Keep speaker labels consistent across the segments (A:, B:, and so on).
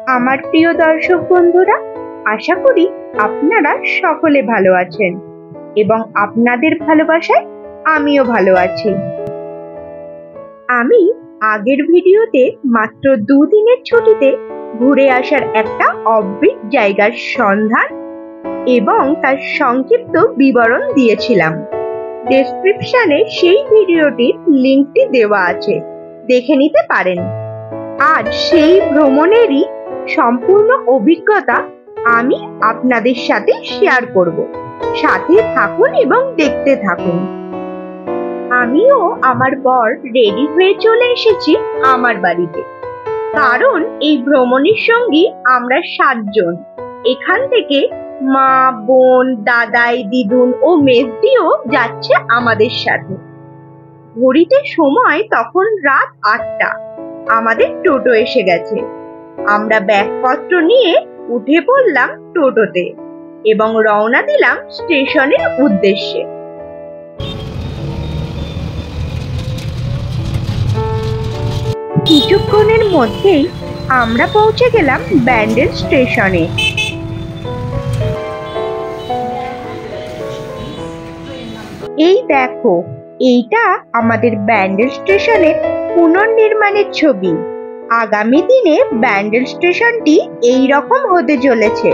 A: আমার প্রিয় দর্শক বন্ধুরা, আশা করি আপনারা সকলে ভালো আছেন এবং আপনাদের ভালোবাসায় আমিও ভালো আছি। আমি আগের ভিডিওতে মাত্র 2 দিনের ছুটিতে ঘুরে আসার একটা অদ্ভুত জায়গার সন্ধান এবং তার সংক্ষিপ্ত বিবরণ দিয়েছিলাম। ডেসক্রিপশনে সেই ভিডিওটির লিংকটি দেওয়া আছে, দেখে নিতে পারেন। আজ সেই ভ্রমণেরই সম্পূর্ণ অভিজ্ঞতা আমি আপনাদের সাথে শেয়ার করব। সাথে থাকুন এবং দেখতে থাকুন। আমিও আমার বর রেডি হয়ে চলে এসেছি আমার বাড়িতে, কারণ এই ভ্রমণের সঙ্গী আমরা 7 জন। এখান থেকে মা, বোন, দাদাই, দিদুন ও মেজদিও যাচ্ছে আমাদের সাথে। ঘড়িতে সময় তখন রাত 8টা। আমাদের টোটো এসে গেছে। আমরা ব্যাগপত্র নিয়ে উঠে পড়লাম টোটোতে এবং রওনা দিলাম স্টেশনের উদ্দেশ্যে। কিছুক্ষণের মধ্যেই আমরা পৌঁছে গেলাম ব্যান্ডেল স্টেশনে। এই দেখো, এইটা আমাদের ব্যান্ডেল স্টেশনের পুনর্নির্মাণের ছবি। আগামী দিনে ব্যান্ডেল স্টেশনটি এই রকম হতে চলেছে।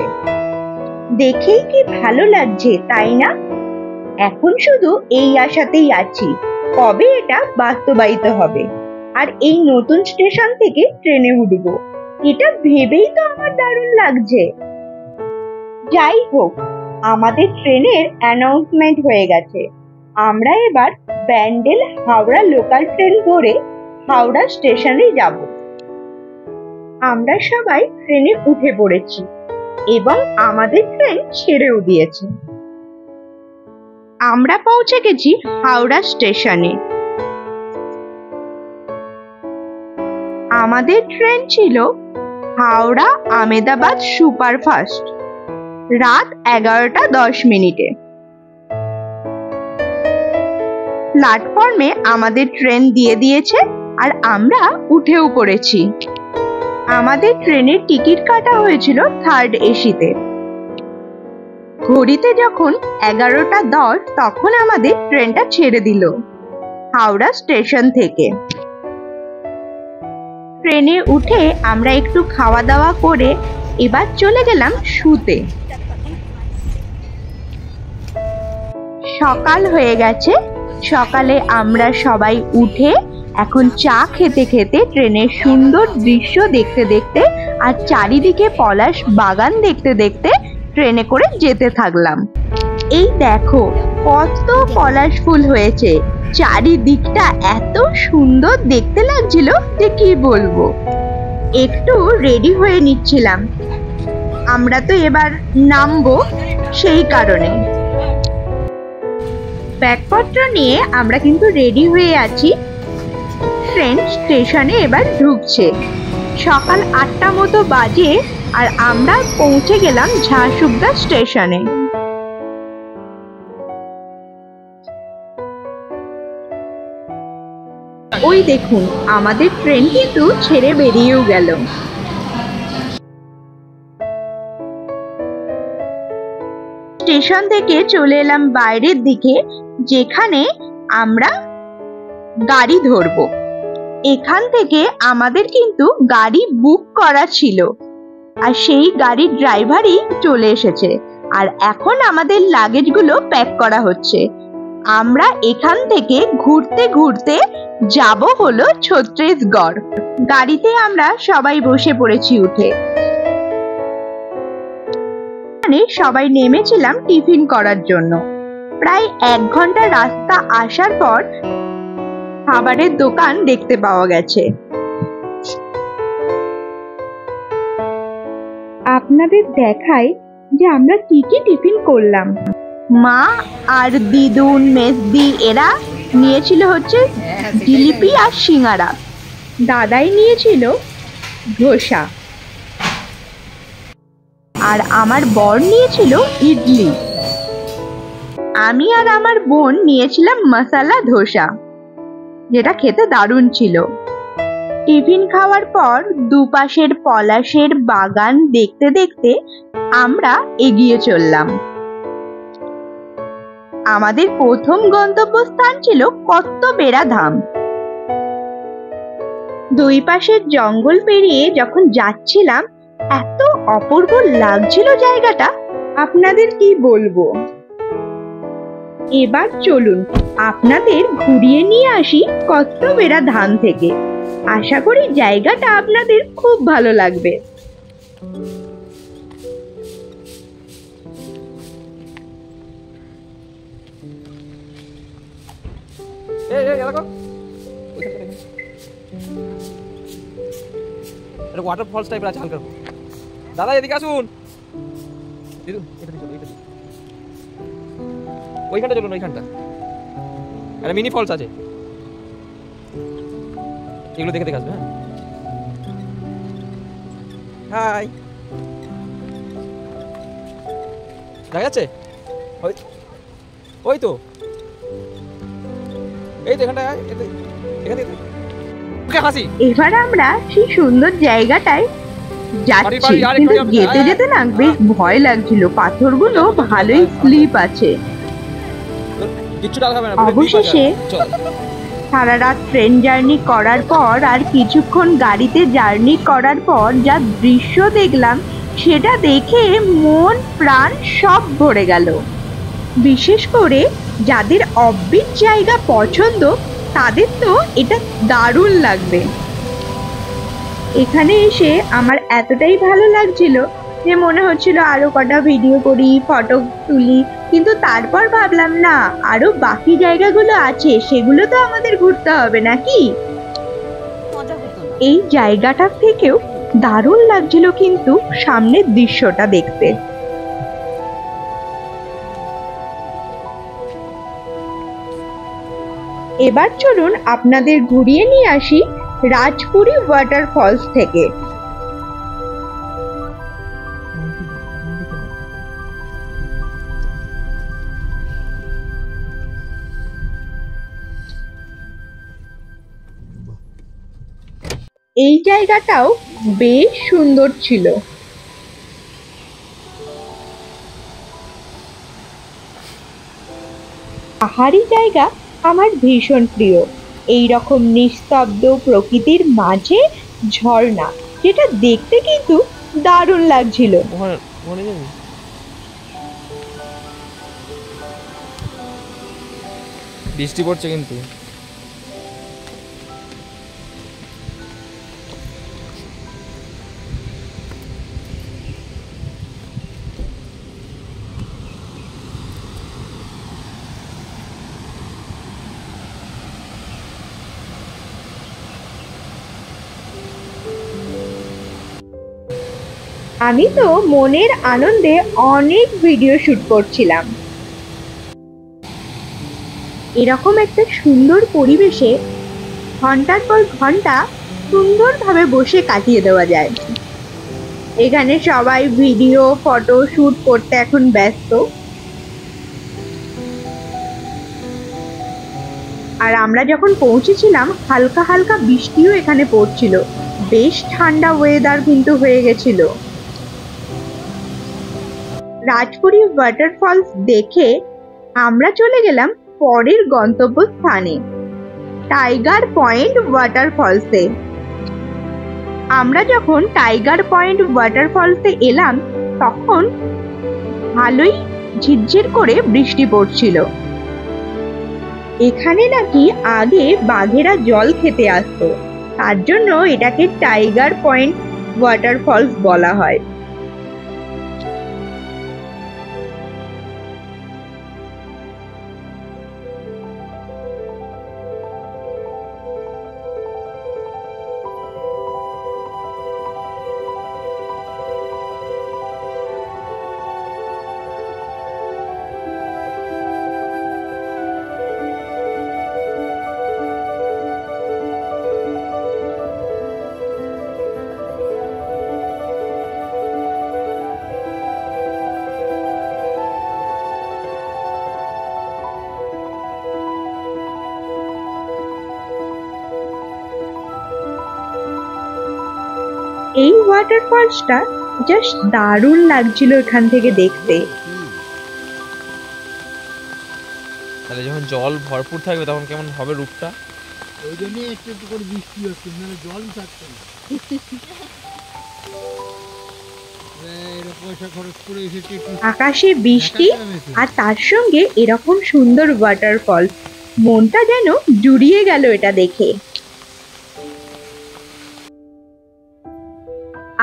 A: দেখেই কি ভালো লাগছে, তাই না? এখন শুধু এই আশাতেই আছি কবে এটা বাস্তবায়িত হবে আর এই নতুন স্টেশন থেকে ট্রেনে উঠব। এটা ভেবেই তো আমার দারুণ লাগছে। যাই হোক, আমাদের ট্রেনের অ্যানাউন্সমেন্ট হয়ে গেছে। আমরা এবার ব্যান্ডেল হাওড়া লোকাল ট্রেন ধরে হাওড়া স্টেশনে যাব। আমরা সবাই ট্রেনে উঠে পড়েছি এবং আমাদের ট্রেন ছেড়েও দিয়েছে। আমরা পৌঁছে গেছি হাওড়া স্টেশনে। আমাদের ট্রেন ছিল হাওড়া আহমেদাবাদ সুপারফাস্ট, রাত 11টা 10 মিনিটে। প্ল্যাটফর্মে আমাদের ট্রেন দিয়ে দিয়েছে আর আমরা উঠেও পড়েছি। আমাদের ট্রেনের টিকিট কাটা হয়েছিল 3rd এসিতে। ঘড়িতে যখন 11টা 10 তখন আমাদের ট্রেনটা ছেড়ে দিল হাওড়া স্টেশন থেকে। ট্রেনে উঠে আমরা একটু খাওয়া দাওয়া করে এবার চলে গেলাম শুতে। সকাল হয়ে গেছে। সকালে আমরা সবাই উঠে এখন চা খেতে খেতে ট্রেনের সুন্দর দৃশ্য দেখতে দেখতে আর চারিদিকে পলাশ বাগান দেখতে দেখতে ট্রেনে করে যেতে থাকলাম। এই দেখো কত পলাশ ফুল হয়েছে, চারিদিকটা এত সুন্দর দেখতে লাগছিল যে কি বলবো। একটু রেডি হয়ে নিচ্ছিলাম, আমরা তো এবার নামবো, সেই কারণে। ব্যাগপত্র নিয়ে আমরা কিন্তু রেডি হয়ে আছি। ট্রেন স্টেশনে এবার ঢুকছে। সকাল 8টা মতো বাজে আর আমরা পৌঁছে গেলাম ঝাড়সুগদা স্টেশনে। ওই দেখুন, আমাদের ট্রেন কিন্তু ছেড়ে বেরিয়েও গেল। স্টেশন থেকে চলে এলাম বাইরের দিকে, যেখানে আমরা গাড়ি ধরবো। এখান থেকে আমাদের কিন্তু গাড়ি বুক করা ছিল আর সেই গাড়ির ড্রাইভারই চলে এসেছে আর এখন আমাদের লাগেজগুলো প্যাক করা হচ্ছে। আমরা এখান থেকে ঘুরতে ঘুরতে যাব হলো ছত্রিশগড়। গাড়িতে আমরা সবাই বসে পড়েছি উঠে। সবাই নেমেছিলাম টিফিন করার জন্য। প্রায় 1 ঘন্টা রাস্তা আসার পর খাবারের দোকান দেখতে পাওয়া গেছে। আপনাদের দেখাই যে আমরা কি কি টিফিন করলাম। মা আর দিদুন মেজদি এরা নিয়েছিল হচ্ছে জিলিপি আর সিঙ্গারা। দাদাই নিয়েছিল ধোসা আর আমার বর নিয়েছিল ইডলি। আমি আর আমার বোন নিয়েছিলাম মশলা ধোসা, যেটা খেতে দারুণ ছিল। টিফিন খাওয়ার পর দুপাশের পলাশের বাগান দেখতে দেখতে আমরা এগিয়ে চললাম। আমাদের প্রথম গন্তব্যস্থান ছিল কত্তবেড়া ধাম। দুই পাশের জঙ্গল পেরিয়ে যখন যাচ্ছিলাম, এত অপূর্ব লাগছিল জায়গাটা, আপনাদের কি বলবো। এবার চলুন আপনাদের ঘুরিয়ে নিয়ে আসি কত্তবেড়া ধাম থেকে। আশা করি জায়গাটা আপনাদের খুব ভালো লাগবে।
B: ওয়াটার ফলস টাইপের আছে হালকা। দাদা এদিকে আসুন, ওইখানটা চলুন, ওইখানটা একটা মিনি ফলস আছে, এগুলো দেখে দেখে আসবে। হ্যাঁ, হাই, দেখা যাচ্ছে? ওই তো, এই তো এখানটা, এখানে হাসি।
A: এবার আমরা সেই সুন্দর জায়গাটায় যাচ্ছি, কিন্তু যেতে যেতে না বেশ ভয় লাগছিল, পাথরগুলো ভালোই স্লিপ আছে। অবশেষে সারা রাত ট্রেন জার্নি করার পর আর কিছুক্ষণ গাড়িতে জার্নি করার পর যা দৃশ্য দেখলাম, সেটা দেখে মন প্রাণ সব ভরে গেল। বিশেষ করে যাদের অফবিট জায়গা পছন্দ, তাদের তো এটা দারুণ লাগবে। এখানে এসে আমার এতটাই ভালো লাগছিল যে মনে হচ্ছিল আরো কটা ভিডিও করি, ফটো তুলি, কিন্তু তারপর ভাবলাম না, আরো বাকি জায়গাগুলো আছে, সেগুলো তো আমাদের ঘুরতে হবে নাকি। এই জায়গাটার থেকেও দারুণ লাগছিল কিন্তু সামনের দৃশ্যটা দেখতে। এবার চলুন আপনাদের ঘুরিয়ে নিয়ে আসি রাজপুরি ওয়াটারফলস থেকে। এই জায়গাটাও বেশ সুন্দর ছিল। পাহাড়ি জায়গা আমার ভীষণ প্রিয়। এই রকম নিস্তব্ধ প্রকৃতির মাঝে ঝর্ণা, যেটা দেখতে কিন্তু দারুণ লাগছিল।
B: বৃষ্টি পড়ছে কিন্তু।
A: আমি তো মনের আনন্দে অনেক ভিডিও শুট করছিলাম। এরকম একটা সুন্দর পরিবেশে ঘন্টার পর ঘন্টা সুন্দরভাবে বসে কাটিয়ে দেওয়া যায়। এখানে সবাই ভিডিও ফটো শুট করতে এখন ব্যস্ত। আর আমরা যখন পৌঁছেছিলাম, হালকা হালকা বৃষ্টিও এখানে পড়ছিল। বেশ ঠান্ডা ওয়েদার কিন্তু হয়ে গেছিল। রাজপুরি ওয়াটারফলস দেখে আমরা চলে গেলাম পরের গন্তব্যস্থানে, টাইগার পয়েন্ট ওয়াটারফলসে। আমরা যখন টাইগার পয়েন্ট ওয়াটারফলসে এলাম, তখন ভালোই ঝিরঝির করে বৃষ্টি পড়ছিল। এখানে নাকি আগে বাঘেরা জল খেতে আসতো, তার জন্য এটাকে টাইগার পয়েন্ট ওয়াটারফলস বলা হয়। ওয়াটারফলসটা জাস্ট দারুণ লাগছিল এখান থেকে দেখতে।
B: তাহলে যখন জল ভরপুর থাকবে তখন কেমন হবে রূপটা?
C: ওই জন্যই একটু একটু করে বৃষ্টি হচ্ছে, মানে জলই থাকছে না। পয়সা খরচ করে এসেছে,
A: আকাশে বৃষ্টি আর তার সঙ্গে এরকম সুন্দর ওয়াটারফল, মনটা যেন জুড়িয়ে গেল এটা দেখে।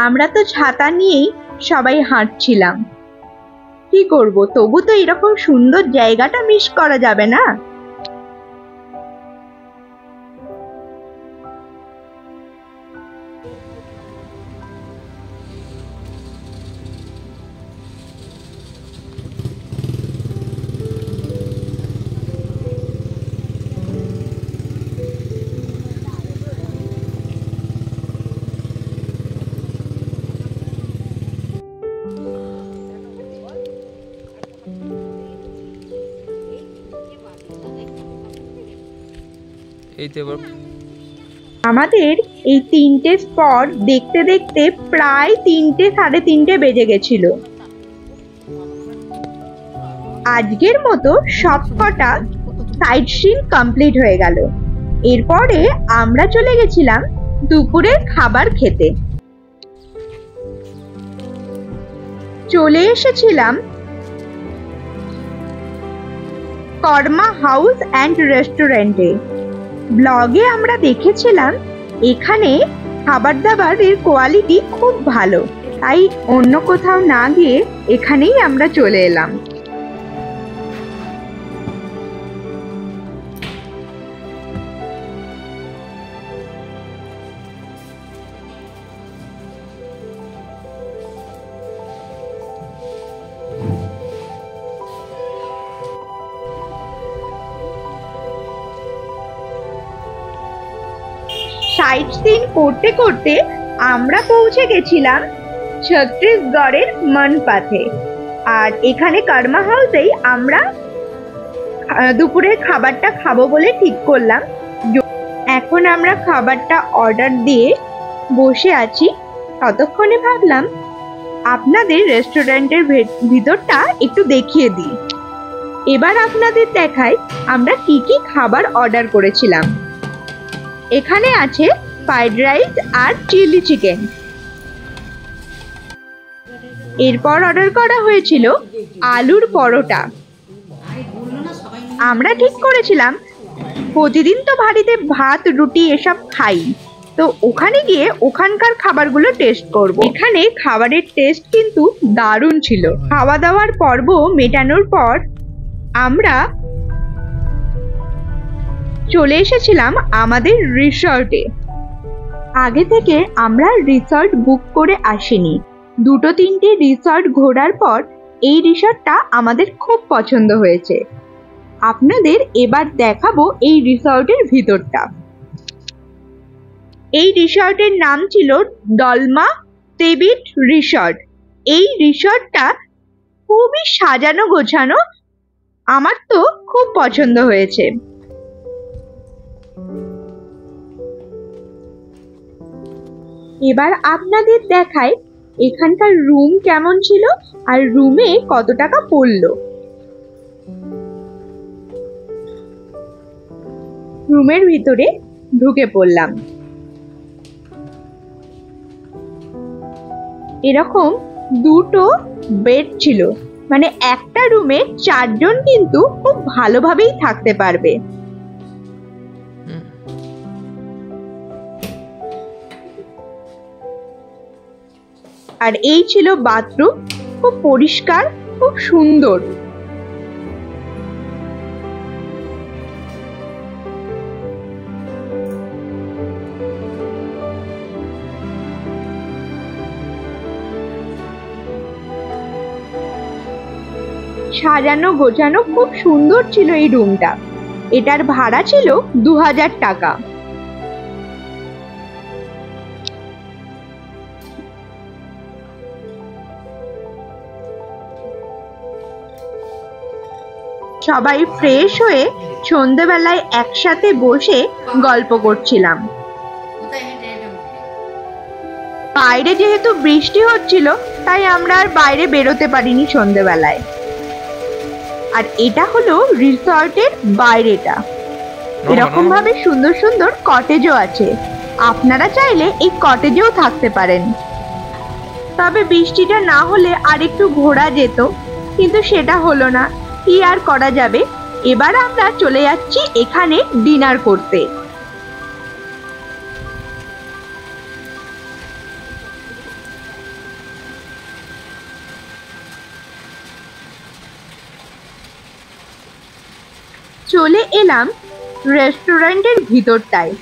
A: আমরা তো ছাতা নিয়েই সবাই হাঁটছিলাম, কি করব, তবু তো এরকম সুন্দর জায়গাটা মিস করা যাবে না।
B: এই তো এবার
A: আমাদের এই 3টে স্পট দেখতে দেখতে প্রায় 3টে সাড়ে 3টে বেজে গেছিল। আজকের মতো সবকটা সাইট সিন কমপ্লিট হয়ে গেল। এরপরে আমরা চলে গেছিলাম দুপুরের খাবার খেতে। চলে এসেছিলাম কর্মা হাউস অ্যান্ড রেস্টুরেন্টে। ব্লগে আমরা দেখেছিলাম এখানে খাবার দাবারের কোয়ালিটি খুব ভালো, তাই অন্য কোথাও না গিয়ে এখানেই আমরা চলে এলাম। সাইট সিন করতে করতে আমরা পৌঁছে গেছিলাম ছত্তিশগড়ের মনপাতে। আর এখানে কর্মা হাউসেই আমরা দুপুরের খাবারটা খাবো বলে ঠিক করলাম। এখন আমরা খাবারটা অর্ডার দিয়ে বসে আছি। ততক্ষণে ভাবলাম আপনাদের রেস্টুরেন্টের ভিতরটা একটু দেখিয়ে দিই। এবার আপনাদের দেখাই আমরা কি কি খাবার অর্ডার করেছিলাম। এখানে আছে ফ্রাইড রাইস আর চিলি চিকেন। এরপর অর্ডার করা হয়েছিল আলুর পরোটা। আমরা ঠিক করেছিলাম প্রতিদিন তো বাড়িতে ভাত রুটি এসব খাই, তো ওখানে গিয়ে ওখানকার খাবারগুলো টেস্ট করব। এখানে খাবারের টেস্ট কিন্তু দারুণ ছিল। খাওয়া দাওয়ার পর্ব মেটানোর পর আমরা চলে এসেছিলাম আমাদের রিসর্টে। আগে থেকে আমরা রিসর্ট বুক করে আসিনি। 2-3টে রিসর্ট ঘোরার পর এই রিসর্টটা আমাদের খুব পছন্দ হয়েছে। আপনাদের এবার দেখাবো এই রিসর্টের ভিতরটা। এই রিসর্টের নাম ছিল ডলমা তেবিট রিসর্ট। এই রিসর্টটা খুবই সাজানো গোছানো, আমার তো খুব পছন্দ হয়েছে। এবার আপনাদের দেখাই এখানকার রুম কেমন ছিল আর রুমে কত টাকা পড়লো। রুমের ভিতরে ঢুকে পড়লাম। এরকম 2টো বেড ছিল, মানে একটা রুমে 4 জন কিন্তু খুব ভালোভাবেই থাকতে পারবে। আর এই ছিল বাথরুম, খুব পরিষ্কার, খুব সুন্দর। সাজানো গোছানো খুব সুন্দর ছিল এই রুমটা। এটার ভাড়া ছিল 2000 টাকা। সবাই ফ্রেশ হয়ে সন্ধ্যেবেলায় একসাথে বসে গল্প করছিলাম। বাইরে যেহেতু বৃষ্টি হচ্ছিল তাই আমরা আর বাইরে বেরোতে পারিনি সন্ধেবেলায়। আর এটা হলো রিসর্টের বাইরেটা। এরকম ভাবে সুন্দর সুন্দর কটেজও আছে, আপনারা চাইলে এই কটেজেও থাকতে পারেন। তবে বৃষ্টিটা না হলে আর একটু ঘোরা যেত, কিন্তু সেটা হলো না, কি আর করা যাবে। এবার আমরা চলে যাচ্ছি এখানে ডিনার করতে। চলে এলাম রেস্টুরেন্টের ভিতরটায়।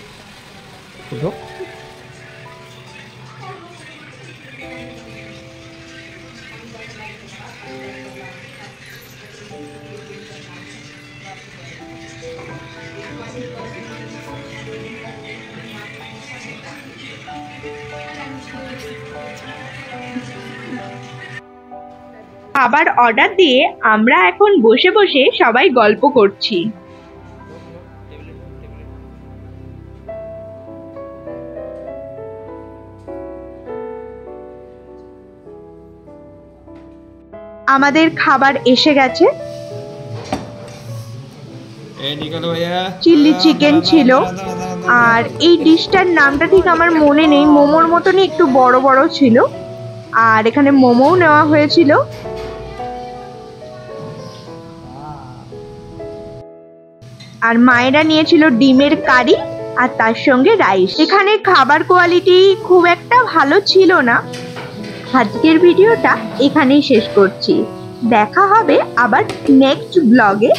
A: খাবার অর্ডার দিয়ে আমরা এখন বসে বসে সবাই গল্প করছি। আমাদের খাবার এসে গেছে। চিলি চিকেন ছিল, আর এই ডিশটার নামটা ঠিক আমার মনে নেই, মোমোর মতনই একটু বড় বড় ছিল। আর এখানে মোমোও নেওয়া হয়েছিল। আর মায়েরা নিয়েছিল ডিমের কারি আর তার সঙ্গে রাইস। এখানে খাবার কোয়ালিটি খুব একটা ভালো ছিল না। আজকের ভিডিওটা এখানেই শেষ করছি। দেখা হবে আবার নেক্সট ব্লগে।